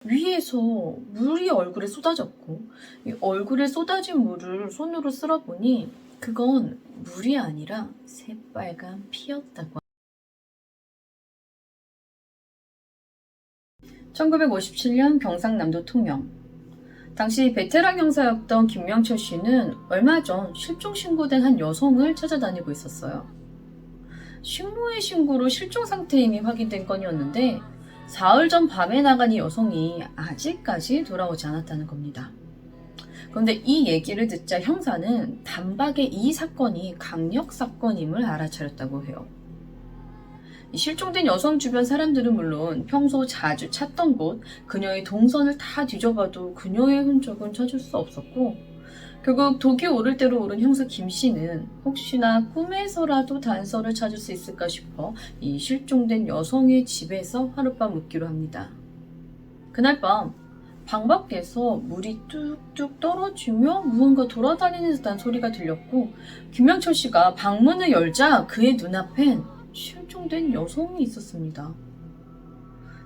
위에서 물이 얼굴에 쏟아졌고 이 얼굴에 쏟아진 물을 손으로 쓸어보니 그건 물이 아니라 새빨간 피였다고. 1957년 경상남도 통영. 당시 베테랑 형사였던 김명철 씨는 얼마 전 실종 신고된 한 여성을 찾아다니고 있었어요. 식모의 신고로 실종 상태임이 확인된 건이었는데 사흘 전 밤에 나간 이 여성이 아직까지 돌아오지 않았다는 겁니다. 그런데 이 얘기를 듣자 형사는 단박에 이 사건이 강력 사건임을 알아차렸다고 해요. 실종된 여성 주변 사람들은 물론 평소 자주 찾던 곳, 그녀의 동선을 다 뒤져봐도 그녀의 흔적은 찾을 수 없었고, 결국 독이 오를 대로 오른 형사 김 씨는 혹시나 꿈에서라도 단서를 찾을 수 있을까 싶어 이 실종된 여성의 집에서 하룻밤 묵기로 합니다. 그날 밤, 방 밖에서 물이 뚝뚝 떨어지며 무언가 돌아다니는 듯한 소리가 들렸고, 김명철 씨가 방문을 열자 그의 눈앞엔 실종된 여성이 있었습니다.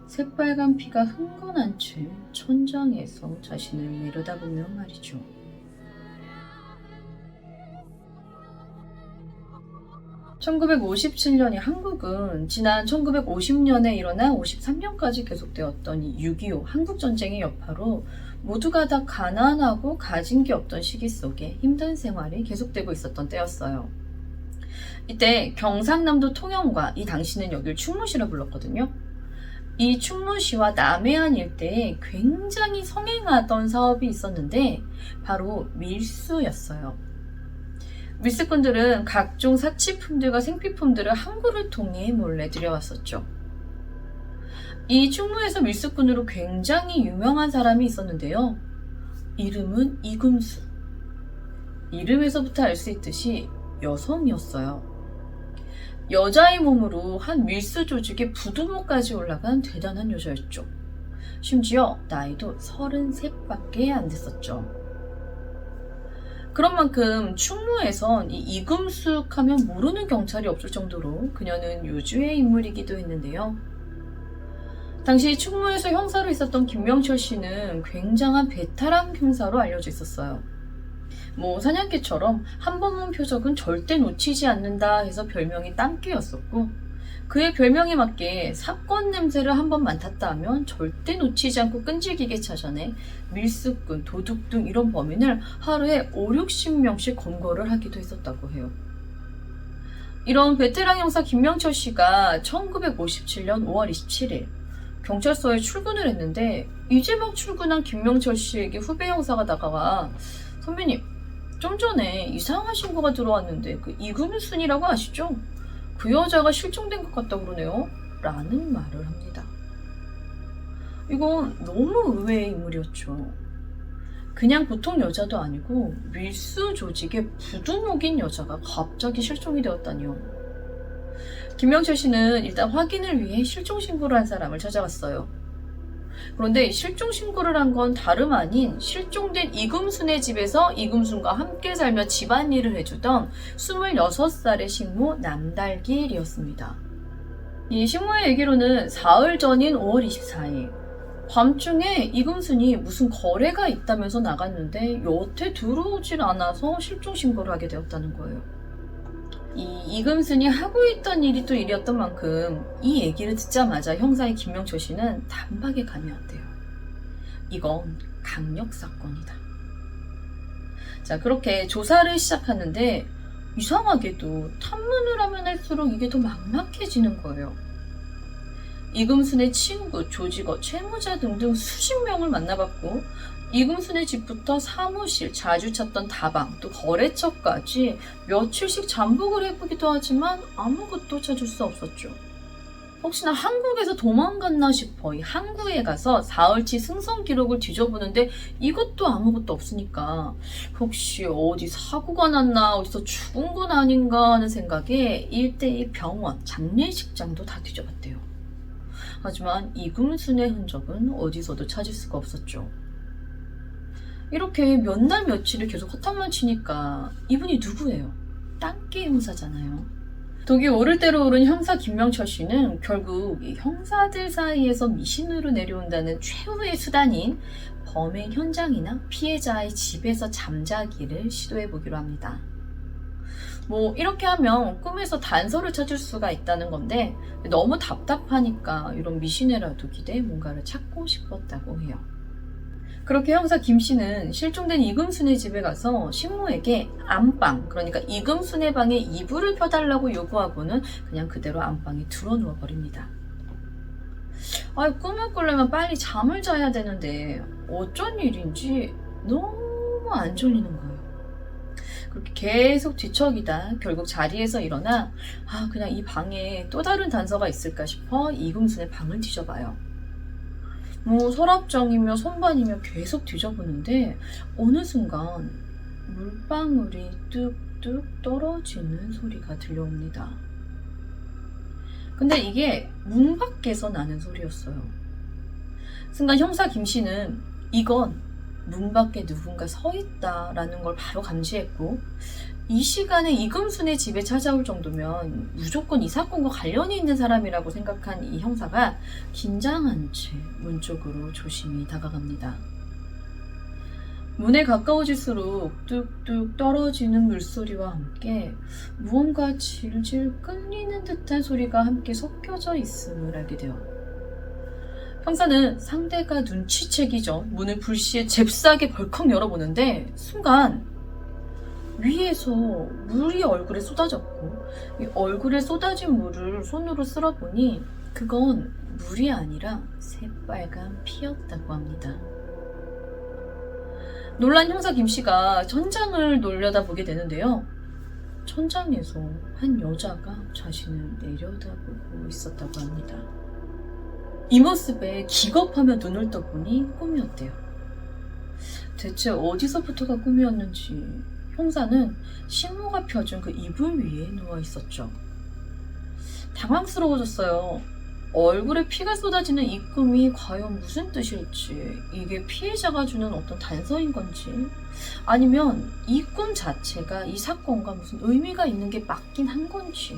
새빨간 피가 흥건한 채 천장에서 자신을 내려다보며 말이죠. (1957년의) 한국은 지난 1950년에 일어나 53년까지 계속되었던 이 6.25 한국전쟁의 여파로 모두가 다 가난하고 가진 게 없던 시기 속에 힘든 생활이 계속되고 있었던 때였어요. 이때 경상남도 통영과 이 당시는 여길 충무시라 불렀거든요. 이 충무시와 남해안 일대에 굉장히 성행하던 사업이 있었는데 바로 밀수였어요. 밀수꾼들은 각종 사치품들과 생필품들을 항구를 통해 몰래 들여왔었죠. 이 충무에서 밀수꾼으로 굉장히 유명한 사람이 있었는데요. 이름은 이금수. 이름에서부터 알 수 있듯이 여성이었어요. 여자의 몸으로 한 밀수 조직의 부두모까지 올라간 대단한 여자였죠. 심지어 나이도 33밖에 안 됐었죠. 그런 만큼 충무에선 이 이금숙 하면 모르는 경찰이 없을 정도로 그녀는 요주의 인물이기도 했는데요. 당시 충무에서 형사로 있었던 김명철 씨는 굉장한 베테랑 형사로 알려져 있었어요. 사냥개처럼 한 번 본 표적은 절대 놓치지 않는다 해서 별명이 땅개였었고, 그의 별명에 맞게 사건 냄새를 한 번 맡았다 하면 절대 놓치지 않고 끈질기게 찾아내 밀수꾼, 도둑 등 이런 범인을 하루에 50~60명씩 검거를 하기도 했었다고 해요. 이런 베테랑 형사 김명철 씨가 1957년 5월 27일 경찰서에 출근을 했는데 이제 막 출근한 김명철 씨에게 후배 형사가 다가와 "선배님, 좀 전에 이상한 신고가 들어왔는데 그 이금순이라고 아시죠? 그 여자가 실종된 것 같다고 그러네요." 라는 말을 합니다. 이건 너무 의외의 인물이었죠. 그냥 보통 여자도 아니고 밀수 조직의 부두목인 여자가 갑자기 실종이 되었다니요. 김명철 씨는 일단 확인을 위해 실종 신고를 한 사람을 찾아갔어요. 그런데 실종 신고를 한 건 다름 아닌 실종된 이금순의 집에서 이금순과 함께 살며 집안일을 해주던 26살의 식모 남달길이었습니다. 이 식모의 얘기로는 사흘 전인 5월 24일 밤중에 이금순이 무슨 거래가 있다면서 나갔는데 여태 들어오질 않아서 실종 신고를 하게 되었다는 거예요. 이금순이 하고 있던 일이 또 일이었던 만큼 이 얘기를 듣자마자 형사의 김명철 씨는 단박에 감이 왔대요. 이건 강력 사건이다. 자, 그렇게 조사를 시작하는데 이상하게도 탐문을 하면 할수록 이게 더 막막해지는 거예요. 이금순의 친구, 조직원, 채무자 등등 수십 명을 만나봤고 이금순의 집부터 사무실, 자주 찾던 다방, 또 거래처까지 며칠씩 잠복을 해보기도 하지만 아무것도 찾을 수 없었죠. 혹시나 한국에서 도망갔나 싶어 이 항구에 가서 사흘치 승선 기록을 뒤져보는데 이것도 아무것도 없으니까 혹시 어디 사고가 났나, 어디서 죽은 건 아닌가 하는 생각에 일대의 병원, 장례식장도 다 뒤져봤대요. 하지만 이금순의 흔적은 어디서도 찾을 수가 없었죠. 이렇게 몇 날 며칠을 계속 허탕만 치니까 이분이 누구예요? 땅개 형사잖아요. 독이 오를 대로 오른 형사 김명철 씨는 결국 이 형사들 사이에서 미신으로 내려온다는 최후의 수단인 범행 현장이나 피해자의 집에서 잠자기를 시도해 보기로 합니다. 뭐 이렇게 하면 꿈에서 단서를 찾을 수가 있다는 건데 너무 답답하니까 이런 미신에라도 기대해 뭔가를 찾고 싶었다고 해요. 그렇게 형사 김 씨는 실종된 이금순의 집에 가서 신모에게 안방, 그러니까 이금순의 방에 이불을 펴달라고 요구하고는 그냥 그대로 안방에 들어누워 버립니다. 꿈을 꾸려면 빨리 잠을 자야 되는데 어쩐 일인지 너무 안 졸리는 거예요. 그렇게 계속 뒤척이다 결국 자리에서 일어나 그냥 이 방에 또 다른 단서가 있을까 싶어 이금순의 방을 뒤져봐요. 서랍장이며 선반이며 계속 뒤져보는데 어느 순간 물방울이 뚝뚝 떨어지는 소리가 들려옵니다. 근데 이게 문 밖에서 나는 소리였어요. 순간 형사 김 씨는 이건 문 밖에 누군가 서 있다라는 걸 바로 감지했고 이 시간에 이금순의 집에 찾아올 정도면 무조건 이 사건과 관련이 있는 사람이라고 생각한 이 형사가 긴장한 채 문 쪽으로 조심히 다가갑니다. 문에 가까워질수록 뚝뚝 떨어지는 물소리와 함께 무언가 질질 끌리는 듯한 소리가 함께 섞여져 있음을 알게 돼요. 형사는 상대가 눈치채기 전 문을 불시에 잽싸게 벌컥 열어보는데 순간 위에서 물이 얼굴에 쏟아졌고 이 얼굴에 쏟아진 물을 손으로 쓸어보니 그건 물이 아니라 새빨간 피였다고 합니다. 놀란 형사 김씨가 천장을 놀려다보게 되는데요. 천장에서 한 여자가 자신을 내려다보고 있었다고 합니다. 이 모습에 기겁하며 눈을 떠보니 꿈이었대요. 대체 어디서부터가 꿈이었는지 형사는 신모가 펴준 그 이불 위에 누워 있었죠. 당황스러워졌어요. 얼굴에 피가 쏟아지는 이 꿈이 과연 무슨 뜻일지, 이게 피해자가 주는 어떤 단서인 건지, 아니면 이 꿈 자체가 이 사건과 무슨 의미가 있는 게 맞긴 한 건지.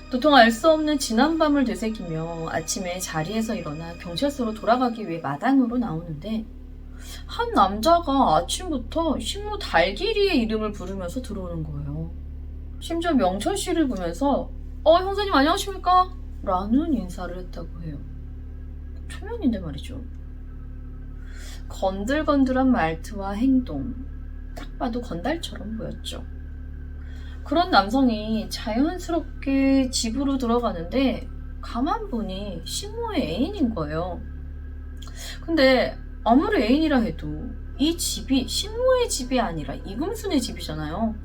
도통 알 수 없는 지난 밤을 되새기며 아침에 자리에서 일어나 경찰서로 돌아가기 위해 마당으로 나오는데 한 남자가 아침부터 신모 달길이의 이름을 부르면서 들어오는 거예요. 심지어 명철 씨를 보면서 형사님 안녕하십니까? 라는 인사를 했다고 해요. 초면인데 말이죠. 건들건들한 말투와 행동, 딱 봐도 건달처럼 보였죠. 그런 남성이 자연스럽게 집으로 들어가는데 가만 보니 신모의 애인인 거예요. 근데 아무리 애인이라 해도 이 집이 신모의 집이 아니라 이금순의 집이잖아요.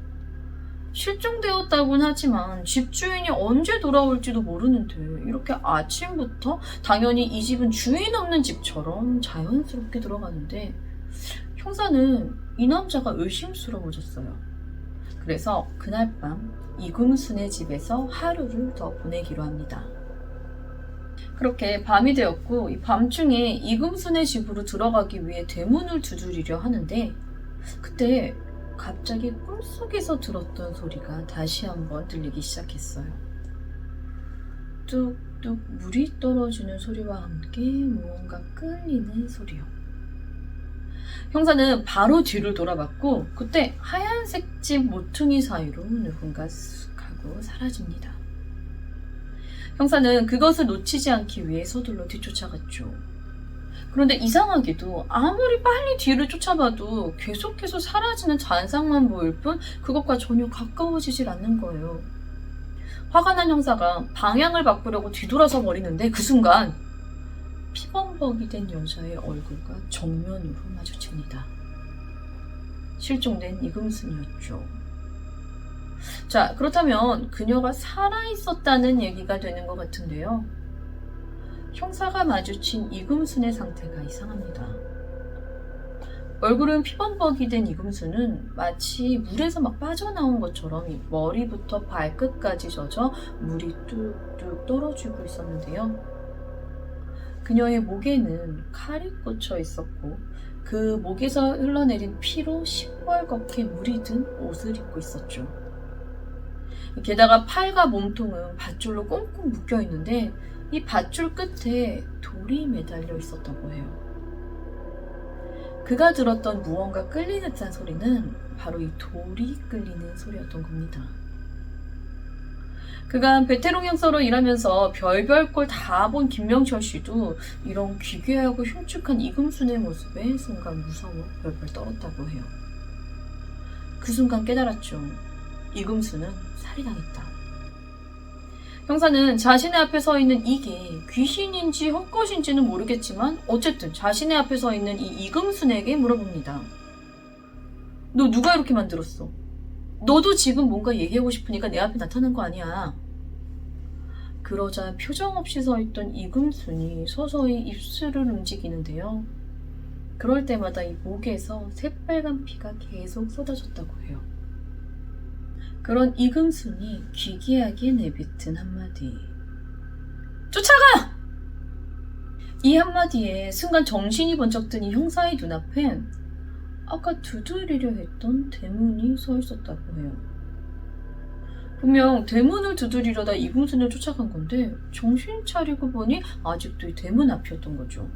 실종되었다고는 하지만 집주인이 언제 돌아올지도 모르는데 이렇게 아침부터 당연히 이 집은 주인 없는 집처럼 자연스럽게 들어가는데 형사는 이 남자가 의심스러워졌어요. 그래서 그날 밤 이금순의 집에서 하루를 더 보내기로 합니다. 그렇게 밤이 되었고 이 밤중에 이금순의 집으로 들어가기 위해 대문을 두드리려 하는데 그때 갑자기 꿈속에서 들었던 소리가 다시 한번 들리기 시작했어요. 뚝뚝 물이 떨어지는 소리와 함께 무언가 끌리는 소리요. 형사는 바로 뒤를 돌아봤고 그때 하얀색 집 모퉁이 사이로 누군가 쓱 하고 사라집니다. 형사는 그것을 놓치지 않기 위해 서둘러 뒤쫓아갔죠. 그런데 이상하게도 아무리 빨리 뒤를 쫓아봐도 계속해서 사라지는 잔상만 보일 뿐 그것과 전혀 가까워지질 않는 거예요. 화가 난 형사가 방향을 바꾸려고 뒤돌아서 버리는데 그 순간 피범벅이 된 여자의 얼굴과 정면으로 마주칩니다. 실종된 이금순이었죠. 자, 그렇다면 그녀가 살아있었다는 얘기가 되는 것 같은데요. 형사가 마주친 이금순의 상태가 이상합니다. 얼굴은 피범벅이 된 이금순은 마치 물에서 막 빠져나온 것처럼 머리부터 발끝까지 젖어 물이 뚝뚝 떨어지고 있었는데요. 그녀의 목에는 칼이 꽂혀 있었고 그 목에서 흘러내린 피로 시뻘겋게 물이 든 옷을 입고 있었죠. 게다가 팔과 몸통은 밧줄로 꽁꽁 묶여 있는데 이 밧줄 끝에 돌이 매달려 있었다고 해요. 그가 들었던 무언가 끌리는 듯한 소리는 바로 이 돌이 끌리는 소리였던 겁니다. 그간 베테랑 형사로 일하면서 별별 꼴 다 본 김명철 씨도 이런 기괴하고 흉측한 이금순의 모습에 순간 무서워 벌벌 떨었다고 해요. 그 순간 깨달았죠. 이금순은 살해당했다. 형사는 자신의 앞에 서 있는 이게 귀신인지 헛것인지는 모르겠지만 어쨌든 자신의 앞에 서 있는 이 이금순에게 물어봅니다. 너 누가 이렇게 만들었어? 너도 지금 뭔가 얘기하고 싶으니까 내 앞에 나타난 거 아니야. 그러자 표정 없이 서 있던 이금순이 서서히 입술을 움직이는데요. 그럴 때마다 이 목에서 새빨간 피가 계속 쏟아졌다고 해요. 그런 이금순이 기괴하게 내뱉은 한마디. 쫓아가! 이 한마디에 순간 정신이 번쩍 든 이 형사의 눈앞엔 아까 두드리려 했던 대문이 서 있었다고 해요. 분명 대문을 두드리려다 이금순을 쫓아간 건데 정신 차리고 보니 아직도 이 대문 앞이었던 거죠.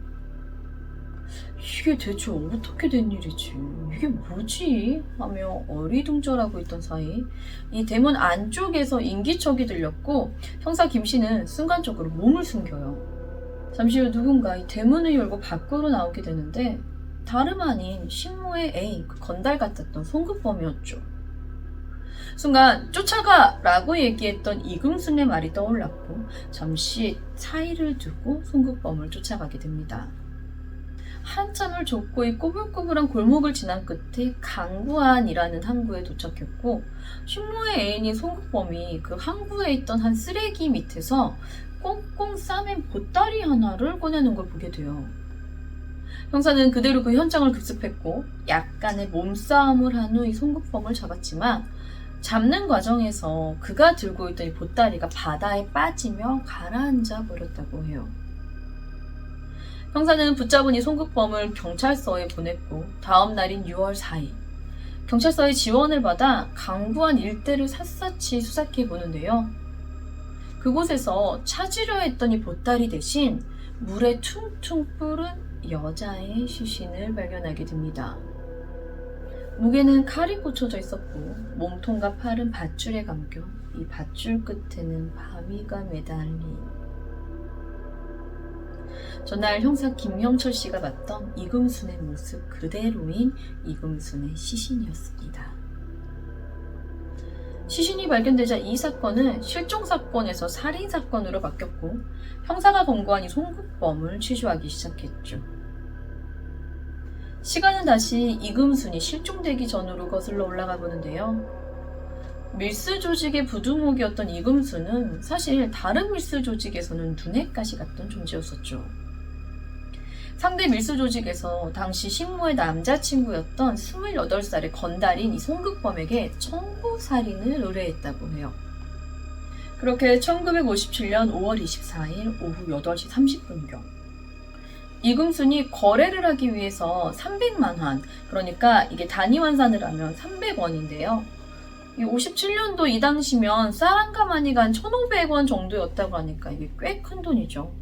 이게 대체 어떻게 된 일이지? 이게 뭐지? 하며 어리둥절하고 있던 사이 이 대문 안쪽에서 인기척이 들렸고 형사 김씨는 순간적으로 몸을 숨겨요. 잠시 후 누군가 이 대문을 열고 밖으로 나오게 되는데 다름 아닌 신모의 애인 그 건달 같았던 송극범이었죠. 순간 쫓아가! 라고 얘기했던 이금순의 말이 떠올랐고 잠시 차이를 두고 송극범을 쫓아가게 됩니다. 한참을 좁고 이 꼬불꼬불한 골목을 지난 끝에 강구안이라는 항구에 도착했고 신모의 애인인 송극범이 그 항구에 있던 한 쓰레기 밑에서 꽁꽁 싸맨 보따리 하나를 꺼내는 걸 보게 돼요. 형사는 그대로 그 현장을 급습했고 약간의 몸싸움을 한 후 이 송극범을 잡았지만 잡는 과정에서 그가 들고 있던 이 보따리가 바다에 빠지며 가라앉아 버렸다고 해요. 형사는 붙잡은 이 송극범을 경찰서에 보냈고 다음 날인 6월 4일 경찰서의 지원을 받아 강구안 일대를 샅샅이 수색해 보는데요. 그곳에서 찾으려 했던 이 보따리 대신 물에 퉁퉁 뿌른 여자의 시신을 발견하게 됩니다. 목에는 칼이 꽂혀져 있었고 몸통과 팔은 밧줄에 감겨 이 밧줄 끝에는 바위가 매달린 전날 형사 김명철 씨가 봤던 이금순의 모습 그대로인 이금순의 시신이었습니다. 시신이 발견되자 이 사건은 실종사건에서 살인사건으로 바뀌었고 형사가 검거한 이 송극범을 취조하기 시작했죠. 시간은 다시 이금순이 실종되기 전으로 거슬러 올라가 보는데요. 밀수 조직의 부두목이었던 이금순은 사실 다른 밀수 조직에서는 눈엣 가시 같던 존재였었죠. 상대 밀수 조직에서 당시 신모의 남자친구였던 28살의 건달인 이 송극범에게 청부살인을 의뢰했다고 해요. 그렇게 1957년 5월 24일 오후 8시 30분경 이금순이 거래를 하기 위해서 300만 원, 그러니까 이게 단위 환산을 하면 300원인데요. 이 57년도 이 당시면 쌀 한 가마니가 한 1,500원 정도였다고 하니까 이게 꽤 큰 돈이죠.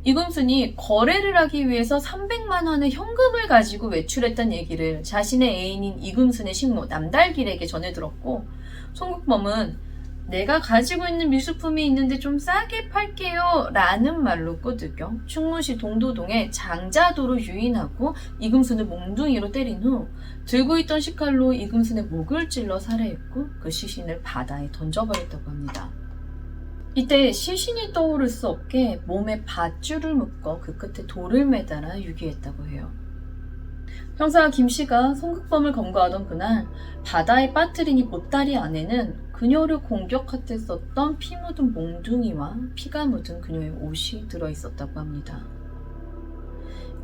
이금순이 거래를 하기 위해서 300만 원의 현금을 가지고 외출했다는 얘기를 자신의 애인인 이금순의 식모 남달길에게 전해 들었고 송극범은 내가 가지고 있는 밀수품이 있는데 좀 싸게 팔게요 라는 말로 꼬드겨 충무시 동도동의 장자도로 유인하고 이금순을 몽둥이로 때린 후 들고 있던 식칼로 이금순의 목을 찔러 살해했고 그 시신을 바다에 던져버렸다고 합니다. 이때 시신이 떠오를 수 없게 몸에 밧줄을 묶어 그 끝에 돌을 매달아 유기했다고 해요. 형사 김씨가 송극범을 검거하던 그날 바다에 빠뜨린 이 보따리 안에는 그녀를 공격할 때 썼던 피 묻은 몽둥이와 피가 묻은 그녀의 옷이 들어있었다고 합니다.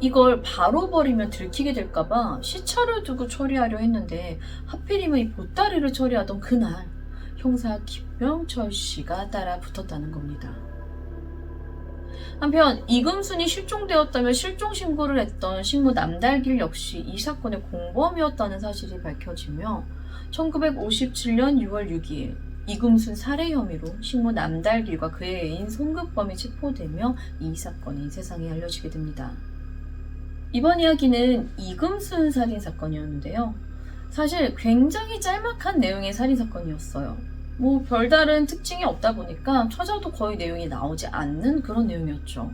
이걸 바로 버리면 들키게 될까봐 시차를 두고 처리하려 했는데 하필이면 이 보따리를 처리하던 그날 형사 김명철 씨가 따라 붙었다는 겁니다. 한편 이금순이 실종되었다며 실종신고를 했던 식모 남달길 역시 이 사건의 공범이었다는 사실이 밝혀지며 1957년 6월 6일 이금순 살해 혐의로 식모 남달길과 그의 애인 송극범이 체포되며 이 사건이 세상에 알려지게 됩니다. 이번 이야기는 이금순 살인사건이었는데요. 사실 굉장히 짤막한 내용의 살인사건이었어요. 뭐 별다른 특징이 없다 보니까 찾아도 거의 내용이 나오지 않는 그런 내용이었죠.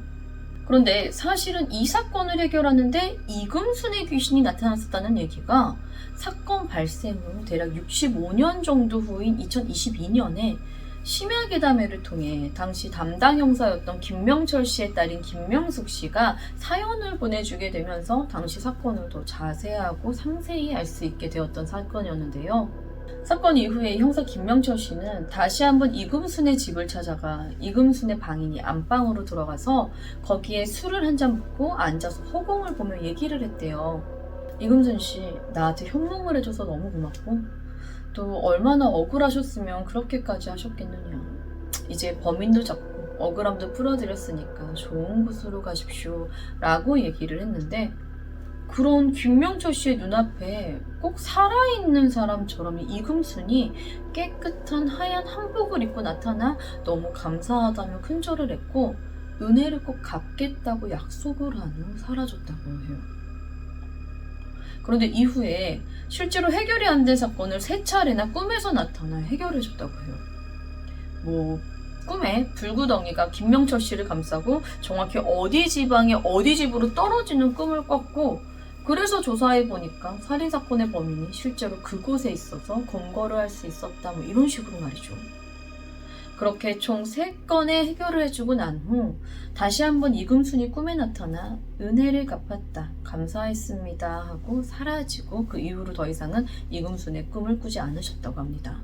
그런데 사실은 이 사건을 해결하는데 이금순의 귀신이 나타났었다는 얘기가 사건 발생 후 대략 65년 정도 후인 2022년에 심야괴담회를 통해 당시 담당 형사였던 김명철 씨의 딸인 김명숙 씨가 사연을 보내주게 되면서 당시 사건을 더 자세하고 상세히 알 수 있게 되었던 사건이었는데요. 사건 이후에 형사 김명철 씨는 다시 한번 이금순의 집을 찾아가 이금순의 방이니 안방으로 들어가서 거기에 술을 한 잔 붓고 앉아서 허공을 보며 얘기를 했대요. 이금순 씨, 나한테 현몽을 해줘서 너무 고맙고 또 얼마나 억울하셨으면 그렇게까지 하셨겠느냐. 이제 범인도 잡고 억울함도 풀어드렸으니까 좋은 곳으로 가십시오 라고 얘기를 했는데 그런 김명철 씨의 눈앞에 꼭 살아있는 사람처럼 이금순이 깨끗한 하얀 한복을 입고 나타나 너무 감사하다며 큰절을 했고 은혜를 꼭 갚겠다고 약속을 한 후 사라졌다고 해요. 그런데 이후에 실제로 해결이 안 된 사건을 3차례나 꿈에서 나타나 해결해줬다고 해요. 뭐 꿈에 불구덩이가 김명철 씨를 감싸고 정확히 어디 지방의 어디 집으로 떨어지는 꿈을 꿨고 그래서 조사해보니까 살인사건의 범인이 실제로 그곳에 있어서 검거를 할 수 있었다 뭐 이런 식으로 말이죠. 그렇게 총 3건의 해결을 해주고 난 후 다시 한번 이금순이 꿈에 나타나 은혜를 갚았다, 감사했습니다 하고 사라지고 그 이후로 더 이상은 이금순의 꿈을 꾸지 않으셨다고 합니다.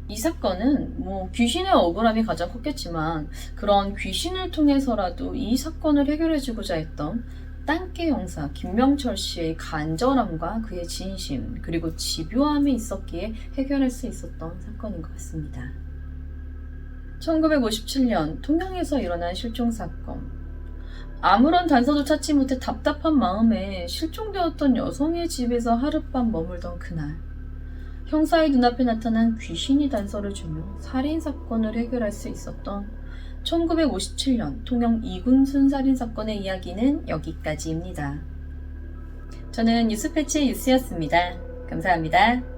이 사건은 뭐 귀신의 억울함이 가장 컸겠지만 그런 귀신을 통해서라도 이 사건을 해결해주고자 했던 땅개 형사 김명철 씨의 간절함과 그의 진심 그리고 집요함이 있었기에 해결할 수 있었던 사건인 것 같습니다. 1957년 통영에서 일어난 실종사건. 아무런 단서도 찾지 못해 답답한 마음에 실종되었던 여성의 집에서 하룻밤 머물던 그날 형사의 눈앞에 나타난 귀신이 단서를 주며 살인사건을 해결할 수 있었던 1957년 통영 이금순 살인사건의 이야기는 여기까지입니다. 저는 뉴스패치의 유스였습니다. 감사합니다.